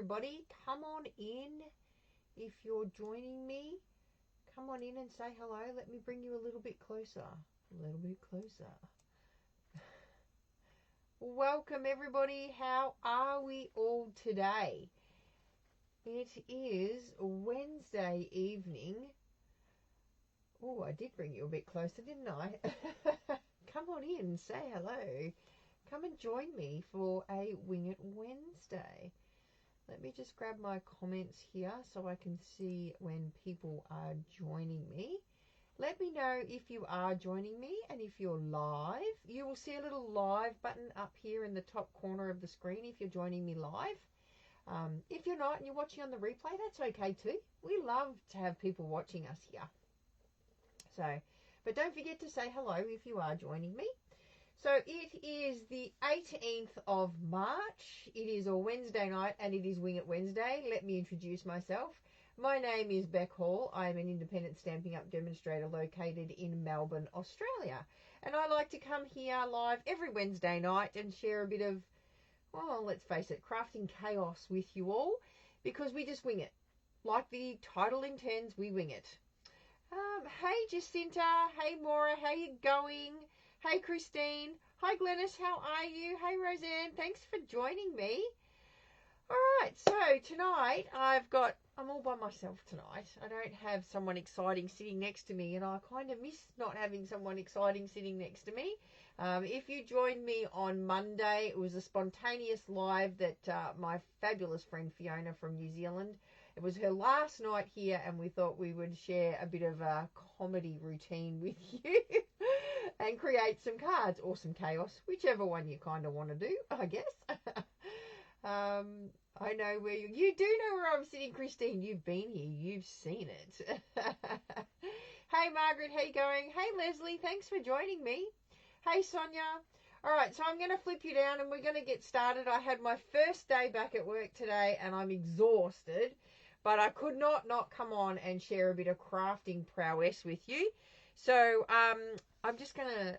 everybody. Come on in if you're joining me. Come on in and say hello. Let me bring you a little bit closer. A little bit closer. Welcome, everybody. How are we all today? It is Wednesday evening. Oh, I did bring you a bit closer, didn't I? Come on in, say hello. Come and join me for a Wing It Wednesday. Let me just grab my comments here so I can see when people are joining me. Let me know if you are joining me and if you're live. You will see a little live button up here in the top corner of the screen if you're joining me live. If you're not and you're watching on the replay, that's okay too. We love to have people watching us here. But don't forget to say hello if you are joining me. So it is the 18th of March. It is a Wednesday night and it is Wing It Wednesday. Let me introduce myself. My name is Beck Hall. I am an independent Stampin' Up! Demonstrator located in Melbourne, Australia. And I like to come here live every Wednesday night and share a bit of, well, let's face it, crafting chaos with you all, because we just wing it. Like the title intends, we wing it. Hey Jacinta, hey Maura, how you going? Hey Christine, hi Glennis, how are you? Hey Roseanne, thanks for joining me. Alright, so tonight I'm all by myself tonight. I don't have someone exciting sitting next to me, and I kind of miss not having someone exciting sitting next to me. If you joined me on Monday, it was a spontaneous live that my fabulous friend Fiona from New Zealand, it was her last night here, and we thought we would share a bit of a comedy routine with you and create some cards or some chaos, whichever one you kind of want to do, I guess. I know where you do know where I'm sitting, Christine. You've been here. You've seen it. Hey, Margaret. How you going? Hey, Leslie. Thanks for joining me. Hey, Sonia. All right, so I'm going to flip you down and we're going to get started. I had my first day back at work today and I'm exhausted, but I could not come on and share a bit of crafting prowess with you. So I'm just going to,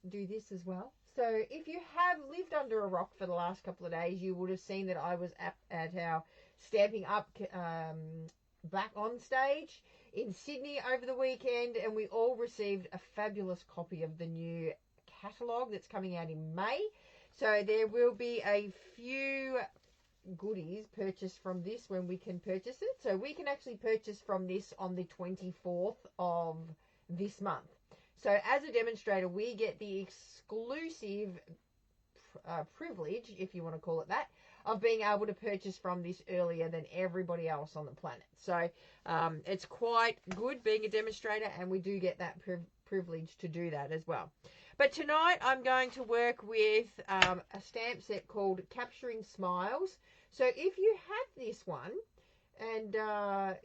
do this as well. So if you have lived under a rock for the last couple of days, you would have seen that I was at our Stampin' Up! Back on stage in Sydney over the weekend, and we all received a fabulous copy of the new catalogue that's coming out in May. So there will be a few goodies purchased from this when we can purchase it. So we can actually purchase from this on the 24th of this month. So as a demonstrator, we get the exclusive privilege, if you want to call it that, of being able to purchase from this earlier than everybody else on the planet. So it's quite good being a demonstrator, and we do get that privilege to do that as well. But tonight I'm going to work with a stamp set called Capturing Smiles. So if you have this one, and,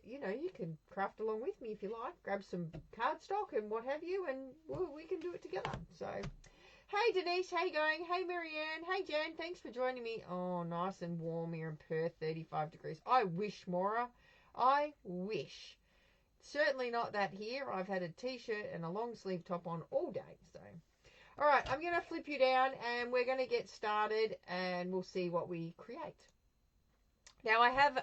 you can craft along with me if you like. Grab some cardstock and what have you, and we can do it together. So, hey, Denise, how you going? Hey, Marianne. Hey, Jan, thanks for joining me. Oh, nice and warm here in Perth, 35 degrees. I wish, Maura. I wish. Certainly not that here. I've had a T-shirt and a long sleeve top on all day. So, all right, I'm going to flip you down, and we're going to get started, and we'll see what we create. Now, I have...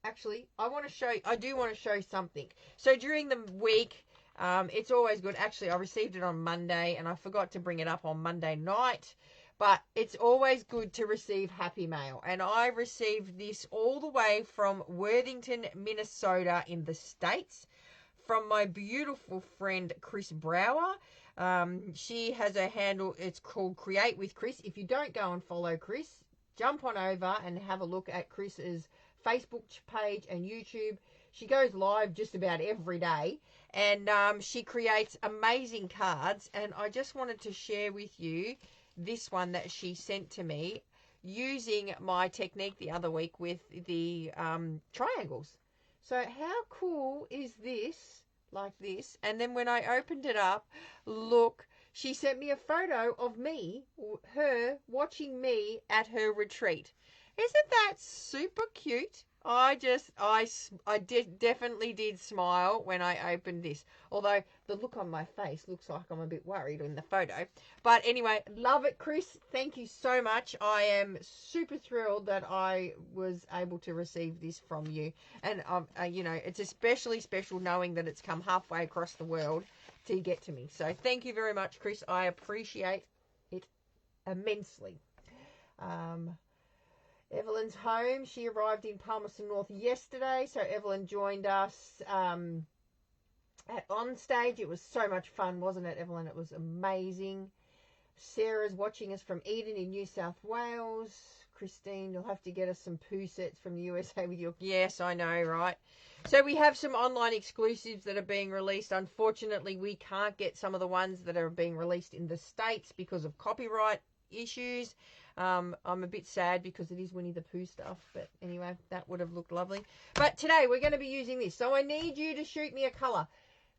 actually, I do want to show something. So during the week, it's always good. Actually, I received it on Monday and I forgot to bring it up on Monday night. But it's always good to receive happy mail. And I received this all the way from Worthington, Minnesota in the States, from my beautiful friend Chris Brower. She has a handle, it's called Create with Chris. If you don't go and follow Chris, jump on over and have a look at Chris's Facebook page and YouTube. She goes live just about every day, and she creates amazing cards, and I just wanted to share with you this one that she sent to me using my technique the other week with the triangles. So how cool is this? Like this. And then when I opened it up, look, she sent me a photo of me, her watching me at her retreat. Isn't that super cute? I definitely did smile when I opened this. Although the look on my face looks like I'm a bit worried in the photo. But anyway, love it, Chris. Thank you so much. I am super thrilled that I was able to receive this from you. And, you know, it's especially special knowing that it's come halfway across the world to get to me. So thank you very much, Chris. I appreciate it immensely. Evelyn's home. She arrived in Palmerston North yesterday, so Evelyn joined us at On Stage. It was so much fun, wasn't it, Evelyn? It was amazing. Sarah's watching us from Eden in New South Wales. Christine, you'll have to get us some poo sets from the USA with your... Yes, I know, right? So we have some online exclusives that are being released. Unfortunately, we can't get some of the ones that are being released in the States because of copyright issues. I'm a bit sad because it is Winnie the Pooh stuff, but anyway, that would have looked lovely. But today we're going to be using this, so I need you to shoot me a colour.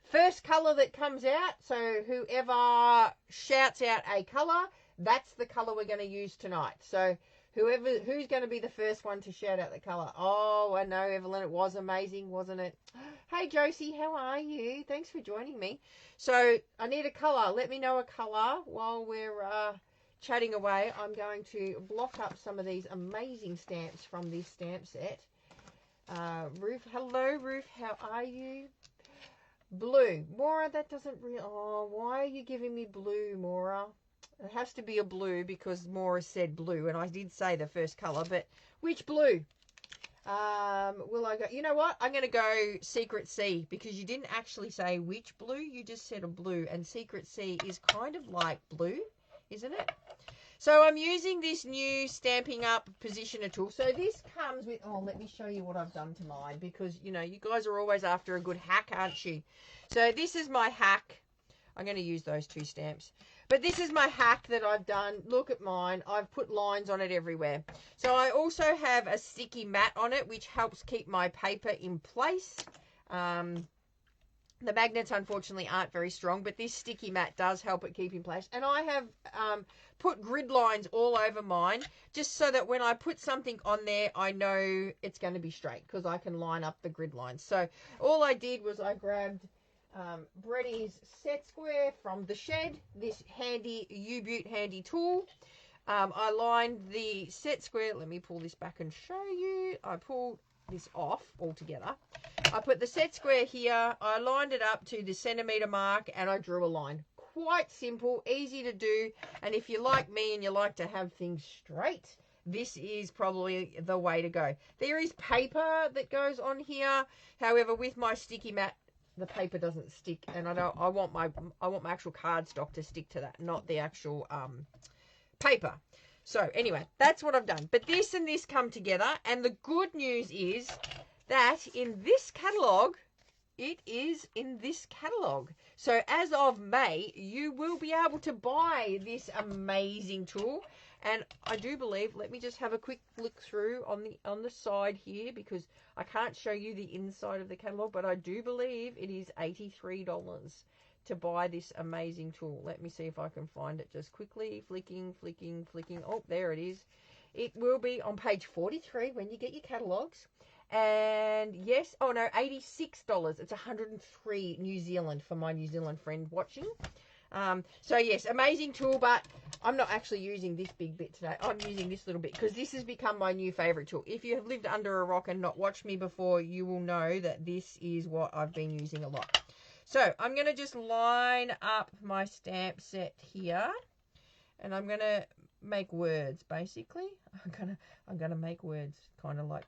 First colour that comes out, so whoever shouts out a colour, that's the colour we're going to use tonight. So who's going to be the first one to shout out the colour? Oh, I know, Evelyn, it was amazing, wasn't it? Hey, Josie, how are you? Thanks for joining me. So I need a colour. Let me know a colour while we're... chatting away. I'm going to block up some of these amazing stamps from this stamp set. Ruth, hello, Ruth, how are you? Blue. Maura, that doesn't really... Oh, why are you giving me blue, Maura? It has to be a blue because Maura said blue, and I did say the first colour, but which blue? Will I go... You know what? I'm going to go Secret Sea because you didn't actually say which blue. You just said a blue, and Secret Sea is kind of like blue, isn't it? So I'm using this new Stampin' Up! Positioner tool. So this comes with... Oh, let me show you what I've done to mine because, you know, you guys are always after a good hack, aren't you? So this is my hack. I'm going to use those two stamps. But this is my hack that I've done. Look at mine. I've put lines on it everywhere. So I also have a sticky mat on it, which helps keep my paper in place. The magnets, unfortunately, aren't very strong, but this sticky mat does help it keep in place. And I have put grid lines all over mine, just so that when I put something on there, I know it's going to be straight, because I can line up the grid lines. So all I did was I grabbed Bretti's Set Square from the shed, this handy U-Butte handy tool. I lined the Set Square. Let me pull this back and show you. I pulled this off altogether. I put the set square here, I lined it up to the centimetre mark, and I drew a line. Quite simple, easy to do, and if you like me and you like to have things straight, this is probably the way to go. There is paper that goes on here, however, with my sticky mat, the paper doesn't stick, and I want my actual cardstock to stick to that, not the actual paper. So anyway, that's what I've done. But this and this come together, and the good news is that in this catalogue, it is in this catalogue. So as of May, you will be able to buy this amazing tool. And I do believe, let me just have a quick look through on the side here, because I can't show you the inside of the catalogue, but I do believe it is $83 to buy this amazing tool. Let me see if I can find it just quickly. Flicking. Oh, there it is. It will be on page 43 when you get your catalogues. And yes, oh no, $86. It's 103 New Zealand for my New Zealand friend watching. So yes, amazing tool, but I'm not actually using this big bit today. I'm using this little bit because this has become my new favorite tool. If you have lived under a rock and not watched me before, you will know that this is what I've been using a lot. So I'm going to just line up my stamp set here, and I'm going to make words, basically. I'm going to make words, kind of like,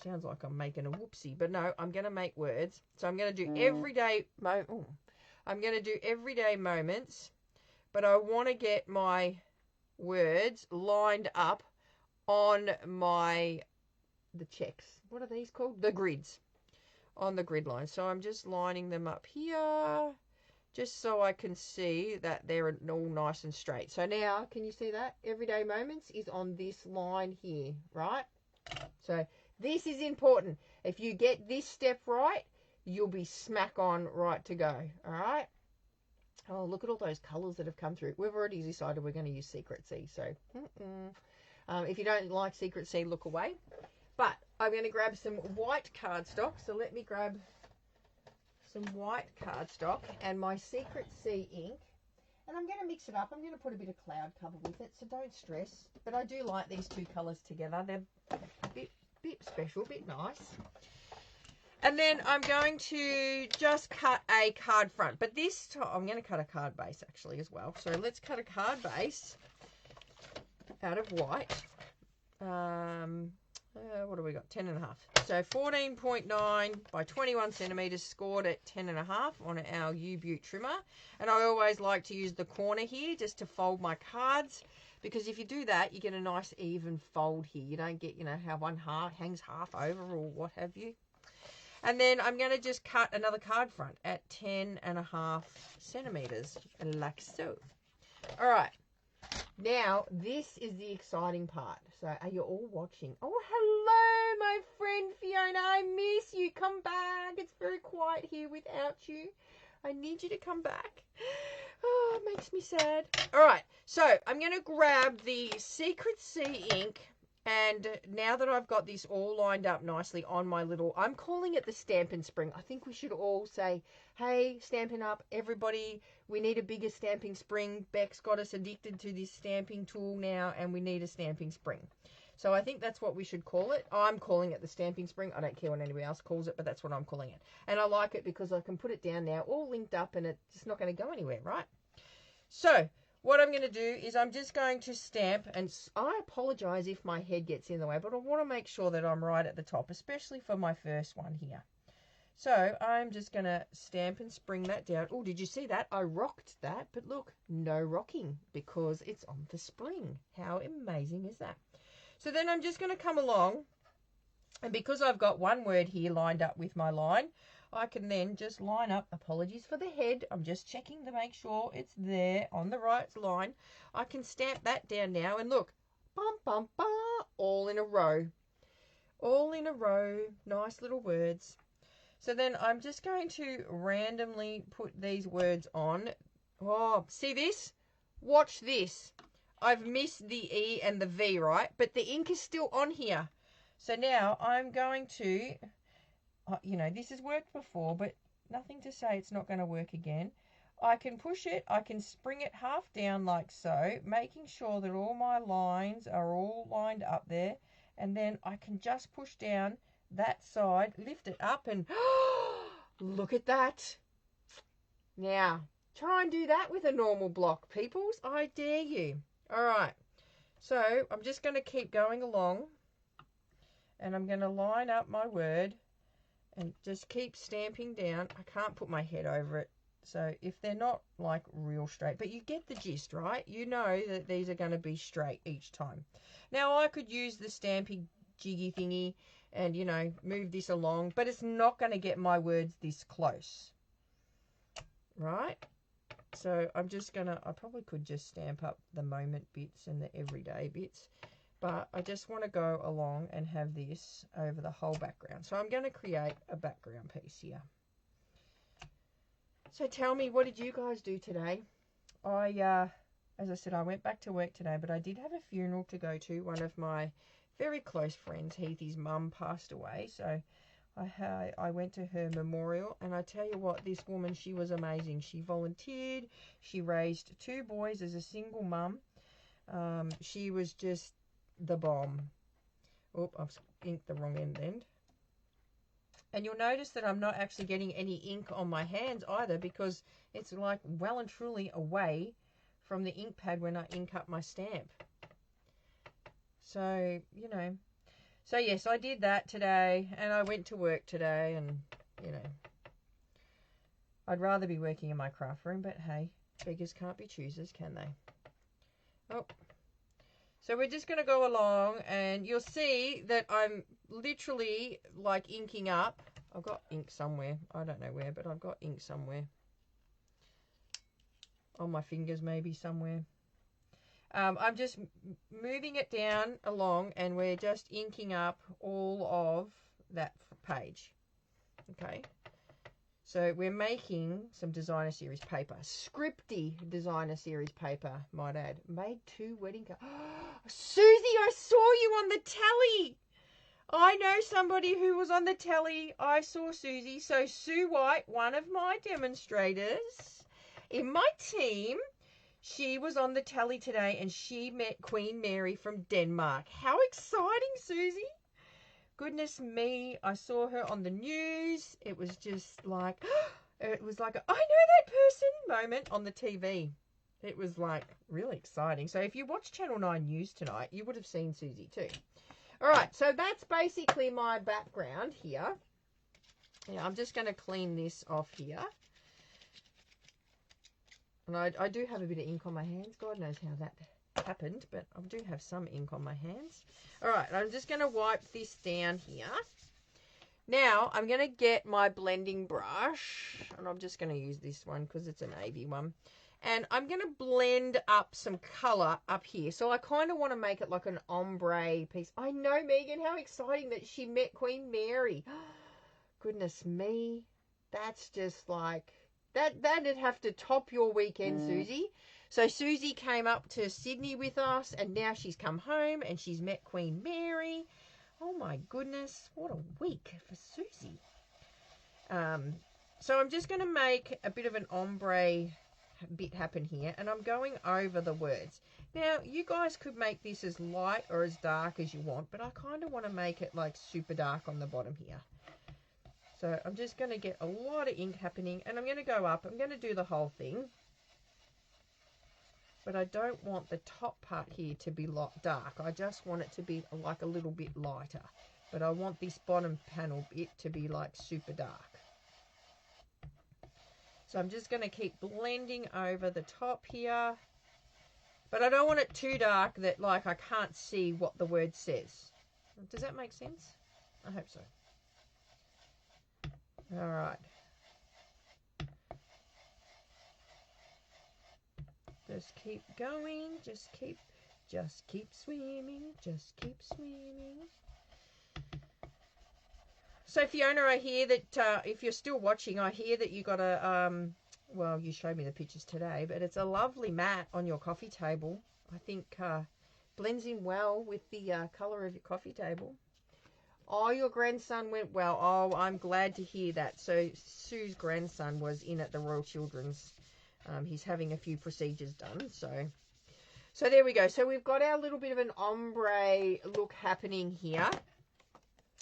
sounds like I'm making a whoopsie, but no, I'm going to make words. So I'm going to do everyday moments, but I want to get my words lined up on the checks. What are these called? The grids. On the grid line. So I'm just lining them up here, just so I can see that they're all nice and straight. So now, can you see that? Everyday moments is on this line here, right? So this is important. If you get this step right, you'll be smack on right to go, all right? Oh, look at all those colours that have come through. We've already decided we're going to use Secret Sea, so if you don't like Secret Sea, look away. But I'm going to grab some white cardstock. So let me grab some white cardstock and my Secret Sea ink. And I'm going to mix it up. I'm going to put a bit of cloud cover with it, so don't stress. But I do like these two colours together. They're a bit special, a bit nice. And then I'm going to just cut a card front. But this time, I'm going to cut a card base actually as well. So let's cut a card base out of white. What do we got? 10.5. So 14.9 by 21 centimetres, scored at 10.5 on our U-Butte trimmer. And I always like to use the corner here just to fold my cards, because if you do that, you get a nice even fold here. You don't get, you know, how one half hangs half over or what have you. And then I'm going to just cut another card front at 10.5 centimetres, like so. All right. Now, this is the exciting part. So, are you all watching? Oh, hello, my friend Fiona. I miss you. Come back. It's very quiet here without you. I need you to come back. Oh, it makes me sad. All right. So, I'm going to grab the Secret Sea ink. And now that I've got this all lined up nicely on my little, I'm calling it the Stampin' Spring. I think we should all say, hey, Stampin' Up, everybody, we need a bigger stamping spring. Beck's got us addicted to this stamping tool now, and we need a stamping spring. So I think that's what we should call it. I'm calling it the Stamping Spring. I don't care what anybody else calls it, but that's what I'm calling it. And I like it because I can put it down now, all linked up, and it's just not going to go anywhere, right? So what I'm going to do is I'm just going to stamp, and I apologise if my head gets in the way, but I want to make sure that I'm right at the top, especially for my first one here. So I'm just going to stamp and spring that down. Oh, did you see that? I rocked that, but look, no rocking because it's on the spring. How amazing is that? So then I'm just going to come along, and because I've got one word here lined up with my line, I can then just line up, apologies for the head, I'm just checking to make sure it's there on the right line. I can stamp that down now, and look, bum, bum, bum, all in a row. All in a row, nice little words. So then I'm just going to randomly put these words on. Oh, see this? Watch this. I've missed the E and the V, right? But the ink is still on here. So now I'm going to, you know, this has worked before, but nothing to say it's not going to work again. I can push it, I can spring it half down like so, making sure that all my lines are all lined up there. And then I can just push down that side, lift it up, and look at that. Now, try and do that with a normal block, peoples. I dare you. All right. So I'm just going to keep going along, and I'm going to line up my word and just keep stamping down. I can't put my head over it, so if they're not like real straight, but you get the gist, right? You know that these are going to be straight each time. Now I could use the stampy jiggy thingy and, you know, move this along, but it's not going to get my words this close, right? So I'm just going to, I probably could just stamp up the moment bits and the everyday bits, but I just want to go along and have this over the whole background. So I'm going to create a background piece here. So tell me, what did you guys do today? As I said, I went back to work today, but I did have a funeral to go to. One of my very close friends, Heathy's mum, passed away. So I went to her memorial, and I tell you what, this woman, she was amazing. She volunteered. She raised 2 boys as a single mum. She was just the bomb. Oh, I've inked the wrong end. And you'll notice that I'm not actually getting any ink on my hands either, because it's like well and truly away from the ink pad when I ink up my stamp. So, you know. So, yes, I did that today, and I went to work today, and, you know, I'd rather be working in my craft room, but hey, beggars can't be choosers, can they? Oh. So we're just going to go along, and you'll see that I'm literally like inking up. I've got ink somewhere. I don't know where, but I've got ink somewhere. On my fingers maybe somewhere. I'm just moving it down along, and we're just inking up all of that page. Okay. So we're making some designer series paper. Scripty designer series paper, might add. Made 2 wedding cards. Susie, I saw you on the tally. I know somebody who was on the telly. I saw Susie. So Sue White, one of my demonstrators in my team, she was on the telly today and she met Queen Mary from Denmark. How exciting, Susie. Goodness me. I saw her on the news. It was just like, it was like, I know that person moment on the TV. It was like really exciting. So if you watch Channel 9 News tonight, you would have seen Susie too. All right, so that's basically my background here. Yeah, I'm just going to clean this off here. And I do have a bit of ink on my hands. God knows how that happened, but I do have some ink on my hands. All right, I'm just going to wipe this down here. Now, I'm going to get my blending brush, and I'm just going to use this one because it's a navy one. And I'm going to blend up some colour up here. So I kind of want to make it like an ombre piece. I know, Megan, how exciting that she met Queen Mary. Goodness me. That's just like... That'd have to top your weekend, Susie. So Susie came up to Sydney with us, and now she's come home, and she's met Queen Mary. Oh, my goodness. What a week for Susie. So I'm just going to make a bit of an ombre bit happen here, and I'm going over the words. Now, you guys could make this as light or as dark as you want, but I kind of want to make it like super dark on the bottom here. So I'm just going to get a lot of ink happening, and I'm going to go up. I'm going to do the whole thing. But I don't want the top part here to be dark. I just want it to be like a little bit lighter. But I want this bottom panel bit to be like super dark. So I'm just going to keep blending over the top here. But I don't want it too dark that like I can't see what the word says. Does that make sense? I hope so. All right. Just keep going. Just keep swimming. Just keep swimming. So Fiona, I hear that if you're still watching, I hear that you got a well, you showed me the pictures today, but it's a lovely mat on your coffee table. I think blends in well with the colour of your coffee table. Oh, your grandson went well. Oh, I'm glad to hear that. So Sue's grandson was in at the Royal Children's. He's having a few procedures done. So there we go. So we've got our little bit of an ombre look happening here.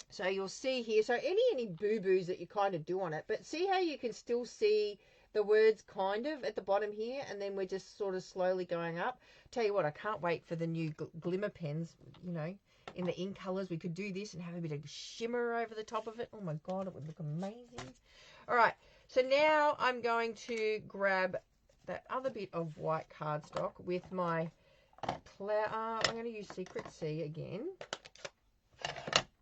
So you'll see here. So any boo-boos that you kind of do on it. But see how you can still see the words kind of at the bottom here. And then we're just sort of slowly going up. Tell you what, I can't wait for the new glimmer pens, you know. In the ink colours, we could do this and have a bit of shimmer over the top of it. Oh my God, it would look amazing. All right, so now I'm going to grab that other bit of white cardstock with my I'm going to use Secret C again.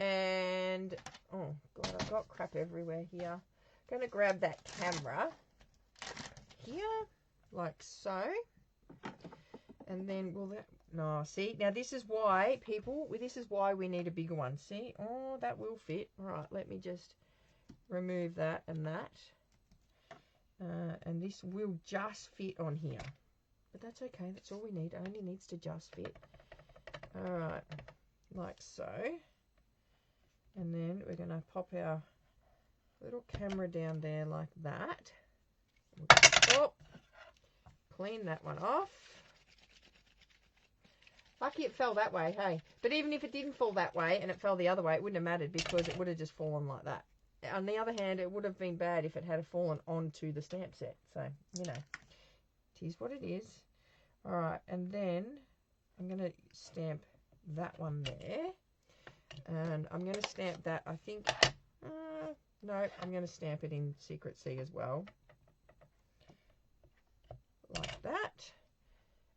And, oh God, I've got crap everywhere here. I'm going to grab that camera here, like so. And then, will that... No, see, now this is why, people, this is why we need a bigger one. See, oh, that will fit. All right, let me just remove that and that. And this will just fit on here. But that's okay, that's all we need. It only needs to just fit. All right, like so. And then we're going to pop our little camera down there like that. Oh, clean that one off. Lucky it fell that way, hey. But even if it didn't fall that way and it fell the other way, it wouldn't have mattered because it would have just fallen like that. On the other hand, it would have been bad if it had fallen onto the stamp set. So, you know, it is what it is. All right, and then I'm going to stamp that one there. And I'm going to stamp that, I think, no, I'm going to stamp it in Secret C as well. Like that.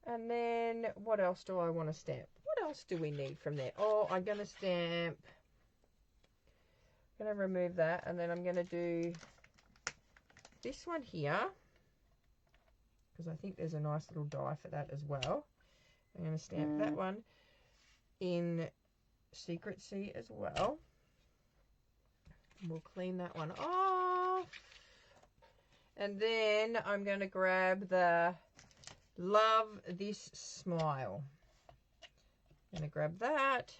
And then, what else do I want to stamp? What else do we need from there? Oh, I'm going to stamp. I'm going to remove that. And then I'm going to do this one here. Because I think there's a nice little die for that as well. I'm going to stamp that one in Secret C as well. We'll clean that one off. And then I'm going to grab the Love This Smile. I'm going to grab that.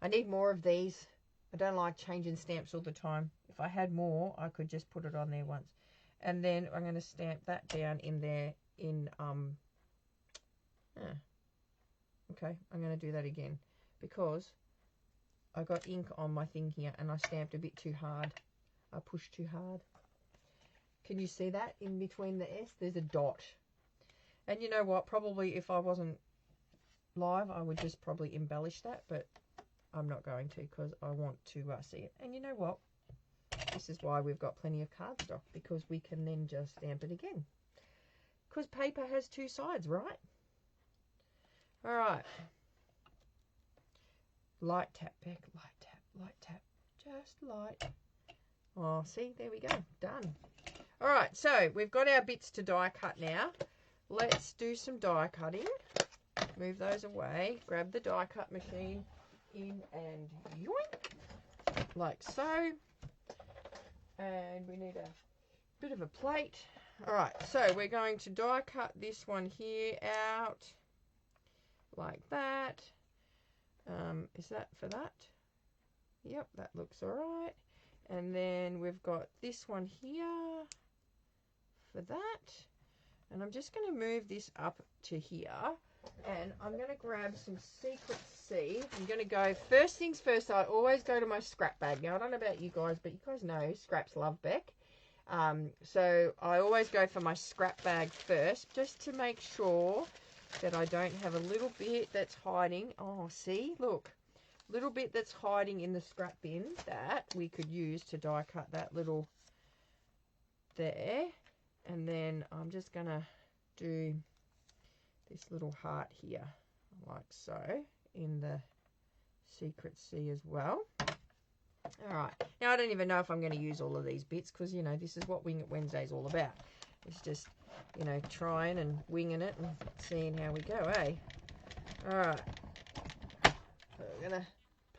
I need more of these. I don't like changing stamps all the time. If I had more, I could just put it on there once. And then I'm going to stamp that down in there in, okay, I'm going to do that again because I got ink on my thing here and I stamped a bit too hard. I pushed too hard. Can you see that in between the S? There's a dot. And you know what? Probably if I wasn't live, I would just probably embellish that, but I'm not going to because I want to see it. And you know what? This is why we've got plenty of cardstock, because we can then just stamp it again. Because paper has two sides, right? All right. Light tap, Beck. Light tap, light tap. Just light. Oh, see? There we go. Done. All right. So we've got our bits to die cut now. Let's do some die cutting. Move those away. Grab the die cut machine in and yoink. Like so. And we need a bit of a plate. All right, so we're going to die cut this one here out like that. Is that for that? Yep, that looks all right. And then we've got this one here for that. And I'm just going to move this up to here. And I'm going to grab some Secret C. I'm going to go, first things first, I always go to my scrap bag. Now, I don't know about you guys, but you guys know scraps love Beck. So I always go for my scrap bag first, just to make sure that I don't have a little bit that's hiding. Oh, see, look, little bit that's hiding in the scrap bin that we could use to die cut that little there. And then I'm just going to do this little heart here, like so, in the Secret C as well. All right, now I don't even know if I'm going to use all of these bits because, you know, this is what Wing It Wednesday is all about. It's just, you know, trying and winging it and seeing how we go, eh? All right, so we're going to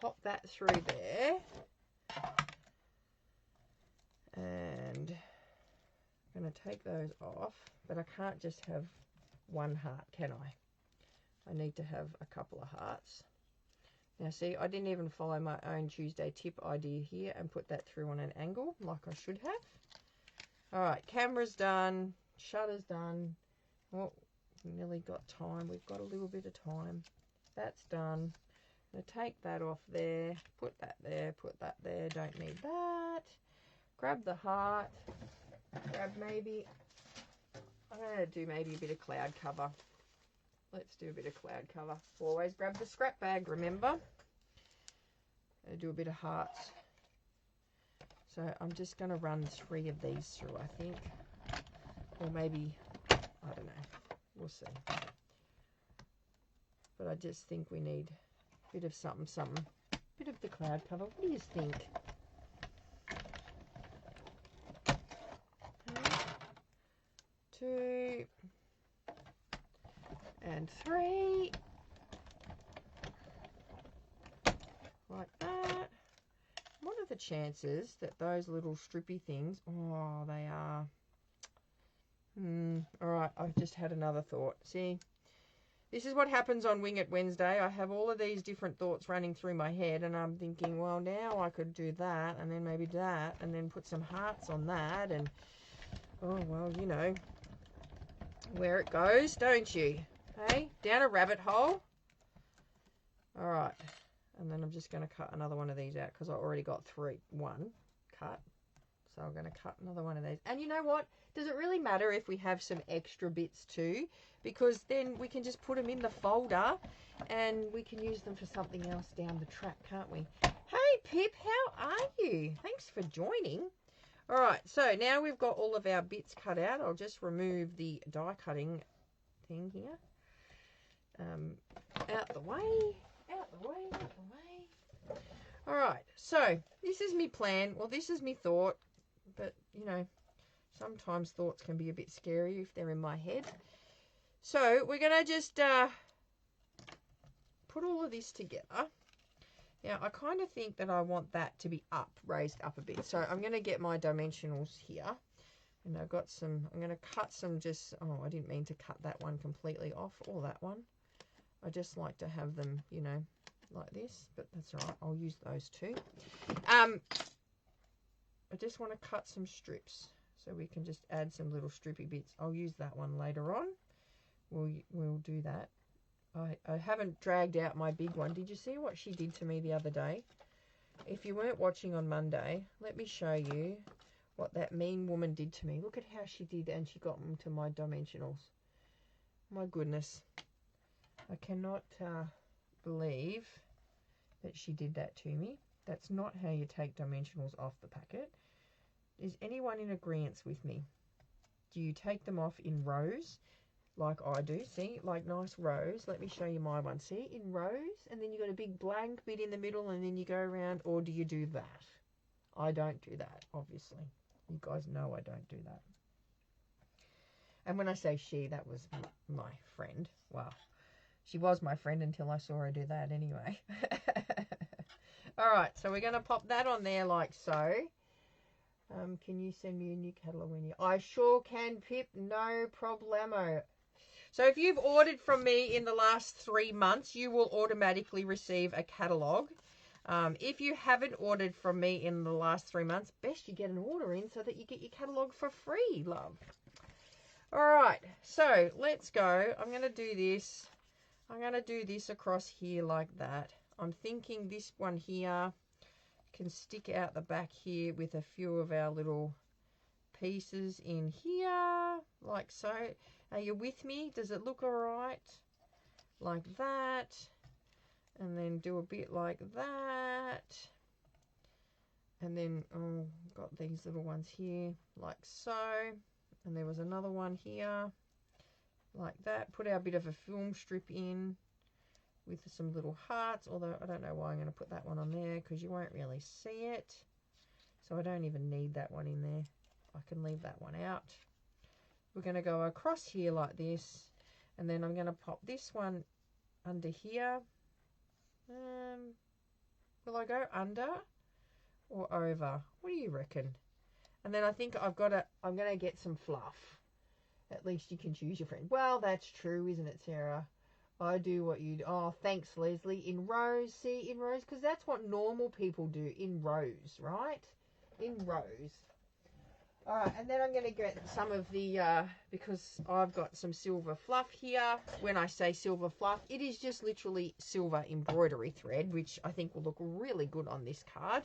pop that through there. And I'm going to take those off, but I can't just have one heart, can I? I need to have a couple of hearts. Now see, I didn't even follow my own Tuesday tip idea here and put that through on an angle like I should have. Alright, camera's done, shutter's done. Oh, nearly got time. We've got a little bit of time. That's done. I'm going to take that off there, put that there, put that there. Don't need that. Grab the heart. Grab maybe, I'm going to do maybe a bit of cloud cover. Let's do a bit of cloud cover. Always grab the scrap bag, remember? I'll do a bit of hearts. So I'm just going to run 3 of these through, I think. Or maybe, I don't know. We'll see. But I just think we need a bit of something, something. A bit of the cloud cover. What do you think? 2 and 3, like that. What are the chances that those little strippy things, oh, they are, all right, I've just had another thought. See, this is what happens on Wing It Wednesday. I have all of these different thoughts running through my head, and I'm thinking, well, now I could do that, and then maybe that, and then put some hearts on that, and, oh, well, you know where it goes, don't you? Hey, down a rabbit hole. All right, and then I'm just going to cut another one of these out because I already got 1 cut. So I'm going to cut another one of these. And you know what? Does it really matter if we have some extra bits too? Because then we can just put them in the folder and we can use them for something else down the track, can't we? Hey, Pip, how are you? Thanks for joining. All right, so now we've got all of our bits cut out. I'll just remove the die cutting thing here. Out the way, out the way, out the way. All right, so this is me plan. Well, this is me thought, but you know, sometimes thoughts can be a bit scary if they're in my head. So we're gonna just put all of this together. Now, I kind of think that I want that to be up, raised up a bit. So I'm going to get my dimensionals here. And I've got some, I'm going to cut some just, oh, I didn't mean to cut that one completely off, or that one. I just like to have them, you know, like this, but that's all right. I'll use those too. I just want to cut some strips so we can just add some little strippy bits. I'll use that one later on. We'll do that. I haven't dragged out my big one. Did you see what she did to me the other day? If you weren't watching on Monday, let me show you what that mean woman did to me. Look at how she did, and she got into my dimensionals. My goodness. I cannot believe that she did that to me. That's not how you take dimensionals off the packet. Is anyone in agreement with me? Do you take them off in rows like I do? See, like nice rows. Let me show you my one. See, in rows, and then you got a big blank bit in the middle, and then you go around, or do you do that? I don't do that, obviously. You guys know I don't do that. And when I say she, that was my friend. Well, she was my friend until I saw her do that anyway. All right, so we're going to pop that on there like so. Can you send me a new catalogue when you... I sure can, Pip. No problemo. So if you've ordered from me in the last 3 months, you will automatically receive a catalogue. If you haven't ordered from me in the last 3 months, best you get an order in so that you get your catalogue for free, love. All right, so let's go. I'm going to do this. I'm going to do this across here like that. I'm thinking this one here can stick out the back here with a few of our little pieces in here, like so. Are you with me? Does it look all right? Like that. And then do a bit like that. And then, oh, got these little ones here, like so. And there was another one here, like that. Put our bit of a film strip in with some little hearts, although I don't know why I'm going to put that one on there because you won't really see it. So I don't even need that one in there. I can leave that one out. We're going to go across here like this, and then I'm going to pop this one under here. Will I go under or over? What do you reckon? And then I think I'm going to get some fluff. At least you can choose your friend. Well, that's true, isn't it, Sarah? I do what you do. Oh, thanks, Leslie. In rows, see, in rows, because that's what normal people do, in rows, right? In rows. All right, and then I'm going to get some of the, because I've got some silver fluff here. When I say silver fluff, it is just literally silver embroidery thread, which I think will look really good on this card.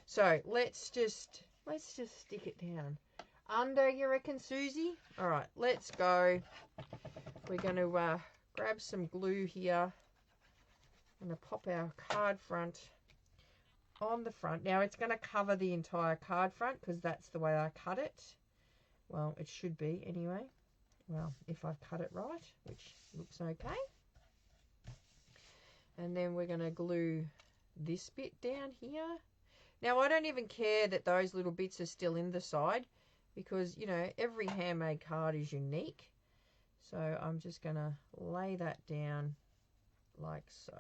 So let's just stick it down. Under, you reckon, Susie? All right, let's go. We're going to grab some glue here. I'm going to pop our card front on the front. Now it's going to cover the entire card front because that's the way I cut it. Well, it should be anyway. Well, if I've cut it right, which looks okay. And then we're going to glue this bit down here. Now I don't even care that those little bits are still in the side because, you know, every handmade card is unique. So I'm just going to lay that down like so.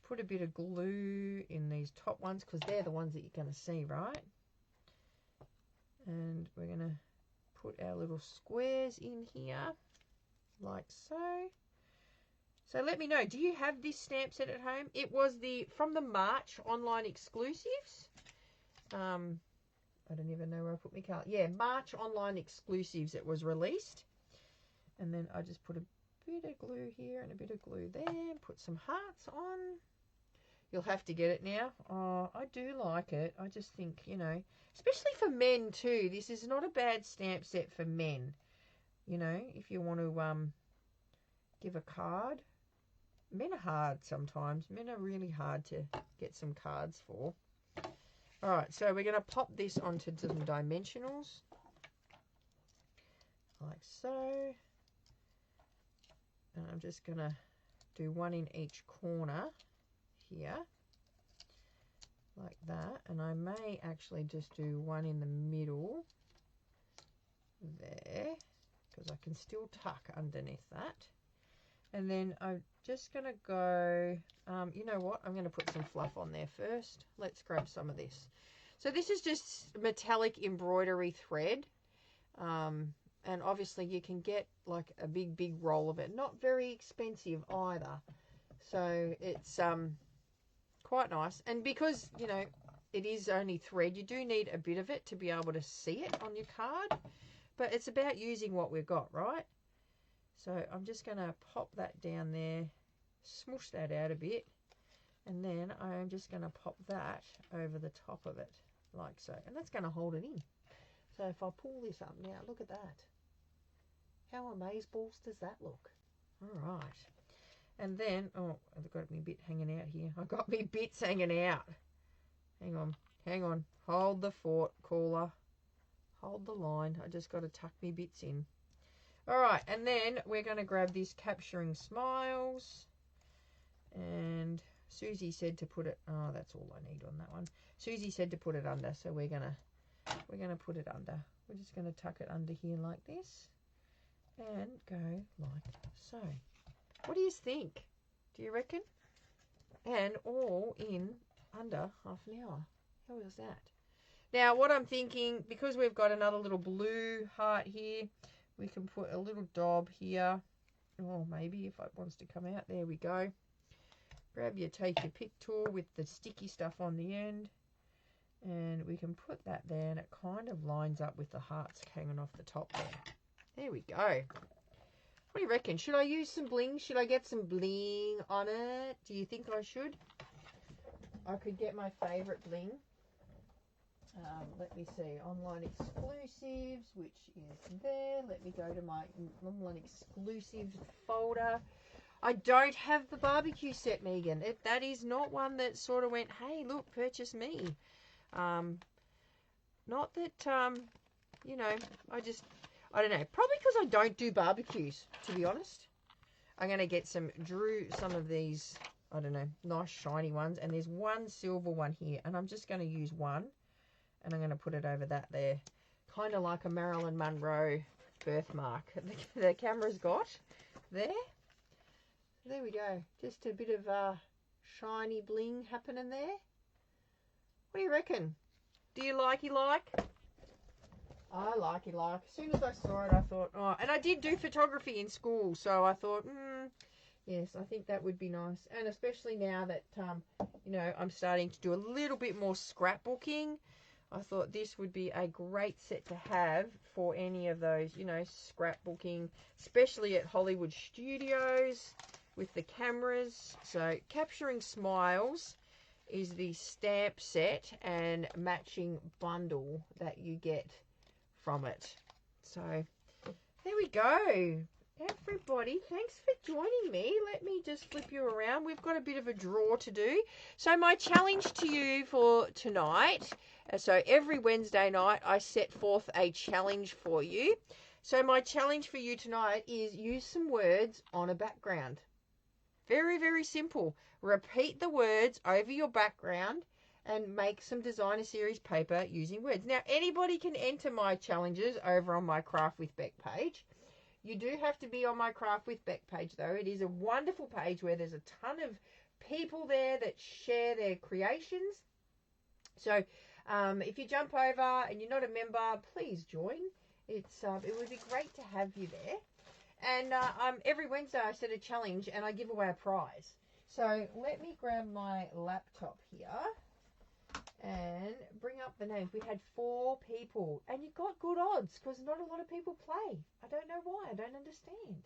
Put a bit of glue in these top ones because they're the ones that you're going to see, right? And we're going to put our little squares in here like so. So let me know, do you have this stamp set at home? It was from the March online exclusives. I don't even know where I put my card. Yeah, March online exclusives it was released. And then I just put a bit of glue here and a bit of glue there and put some hearts on. You'll have to get it now. Oh, I do like it. I just think, you know, especially for men too, this is not a bad stamp set for men. You know, if you want to give a card. Men are hard sometimes. Men are really hard to get some cards for. All right, so we're going to pop this onto some dimensionals. Like so. And I'm just going to do one in each corner here. Like that. And I may actually just do one in the middle. There. Because I can still tuck underneath that. And then I'm just going to go, you know what? I'm going to put some fluff on there first. Let's grab some of this. So this is just metallic embroidery thread. And obviously you can get like a big roll of it. Not very expensive either. So it's quite nice. And because, you know, it is only thread, you do need a bit of it to be able to see it on your card. But it's about using what we've got, right? So I'm just going to pop that down there, smoosh that out a bit, and then I'm just going to pop that over the top of it, like so. And that's going to hold it in. So if I pull this up now, look at that. How amazeballs does that look? All right. And then, oh, I've got me bit hanging out here. I've got me bits hanging out. Hang on, hang on. Hold the fort, caller. Hold the line. I just got to tuck me bits in. All right, and then we're going to grab this Capturing Smiles. And Susie said to put it, oh, that's all I need on that one. Susie said to put it under, so we're going to put it under. We're just going to tuck it under here like this and go like so. What do you think? Do you reckon? And all in under half an hour. How was that? Now, what I'm thinking, because we've got another little blue heart here, we can put a little daub here. Or maybe if it wants to come out, there we go. Take your pick tool with the sticky stuff on the end. And we can put that there, and it kind of lines up with the hearts hanging off the top there. There we go. What do you reckon? Should I use some bling? Should I get some bling on it? Do you think I should? I could get my favourite bling. Let me see. Online exclusives, which is there. Let me go to my online exclusives folder. I don't have the barbecue set, Megan. That is not one that sort of went, hey, look, purchase me. Not that, you know, I don't know. Probably because I don't do barbecues, to be honest. I'm going to drew some of these, I don't know, nice shiny ones. And there's one silver one here. And I'm just going to use one. And I'm going to put it over that there. Kind of like a Marilyn Monroe birthmark. The camera's got there. There we go. Just a bit of shiny bling happening there. What do you reckon? Do you like? I like. As soon as I saw it, I thought, oh, and I did do photography in school, so I thought, yes, I think that would be nice. And especially now that, you know, I'm starting to do a little bit more scrapbooking, I thought this would be a great set to have for any of those, you know, scrapbooking, especially at Hollywood Studios with the cameras. So Capturing Smiles is the stamp set and matching bundle that you get from it. So there we go. Everybody, thanks for joining me. Let me just flip you around. We've got a bit of a draw to do. So my challenge to you for tonight, so every Wednesday night I set forth a challenge for you. So my challenge for you tonight is use some words on a background. Very, very simple. Repeat the words over your background and make some designer series paper using words. Now, anybody can enter my challenges over on my Craft with Beck page. You do have to be on my Craft with Beck page, though. It is a wonderful page where there's a ton of people there that share their creations. So if you jump over and you're not a member, please join. It would be great to have you there. And every Wednesday I set a challenge and I give away a prize. So let me grab my laptop here and bring up the names. We had 4 people and you got good odds because not a lot of people play. I don't know why. I don't understand.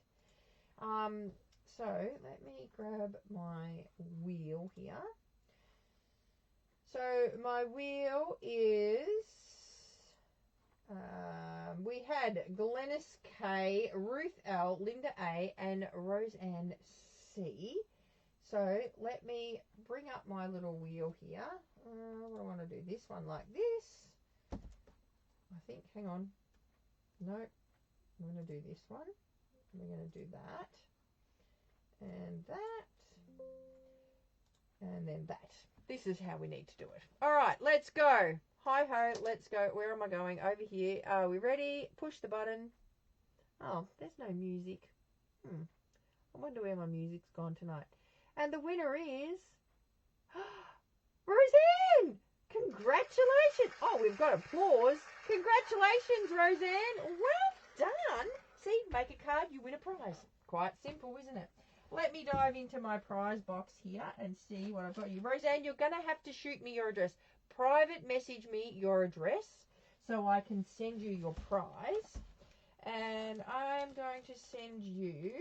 So let me grab my wheel here. So my wheel is... we had Glennis K, Ruth L, Linda A, and Roseanne C. So let me bring up my little wheel here. What do I want to do? This one like this. I think, hang on. No, I'm going to do this one. We're going to do that. And that. And then that. This is how we need to do it. All right, let's go. Hi ho, let's go. Where am I going? Over here. Are we ready? Push the button. Oh, there's no music. I wonder where my music's gone tonight. And the winner is... Roseanne! Congratulations! Oh, we've got applause. Congratulations, Roseanne. Well done. See, make a card, you win a prize. Quite simple, isn't it? let me dive into my prize box here and see what I've got you. Roseanne, you're going to have to shoot me your address. Private message me your address so I can send you your prize. And I'm going to send you,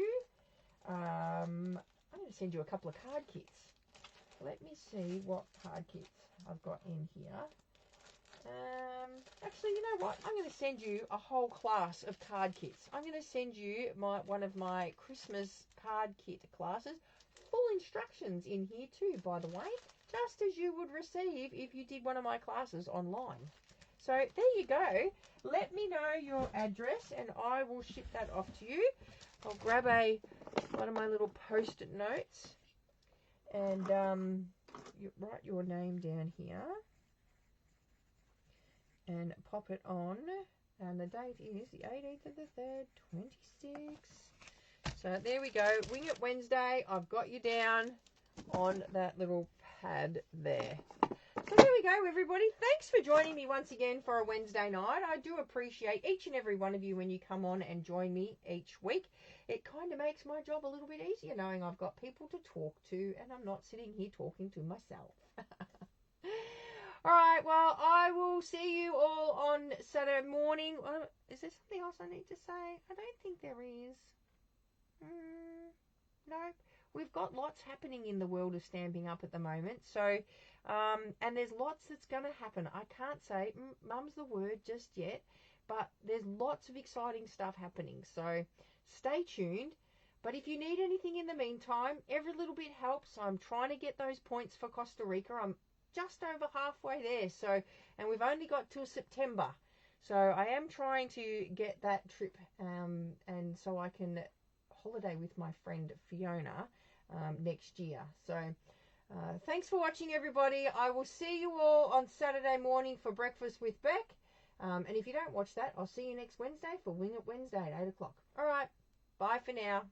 I'm going to send you a couple of card kits. Let me see what card kits I've got in here. Actually, you know what? I'm going to send you a whole class of card kits. I'm going to send you one of my Christmas card kit classes. Full instructions in here too, by the way, just as you would receive if you did one of my classes online. So there you go. Let me know your address and I will ship that off to you. I'll grab one of my little post-it notes and you write your name down here and pop it on. And the date is the 18th of the 3rd, 26. So there we go. Wing It Wednesday. I've got you down on that little pad there. So there we go, everybody. Thanks for joining me once again for a Wednesday night. I do appreciate each and every one of you when you come on and join me each week. It kind of makes my job a little bit easier knowing I've got people to talk to and I'm not sitting here talking to myself. All right, well, I will see you all on Saturday morning. Is there something else I need to say? I don't think there is. No. We've got lots happening in the world of Stampin' Up at the moment. So, and there's lots that's going to happen. I can't say mum's the word just yet, but there's lots of exciting stuff happening. So stay tuned. But if you need anything in the meantime, every little bit helps. I'm trying to get those points for Costa Rica. I'm just over halfway there. So, and we've only got till September. So I am trying to get that trip, and so I can holiday with my friend Fiona next year. So thanks for watching, everybody. I will see you all on Saturday morning for Breakfast with Beck. And if you don't watch that, I'll see you next Wednesday for Wing It Wednesday at 8 o'clock. All right. Bye for now.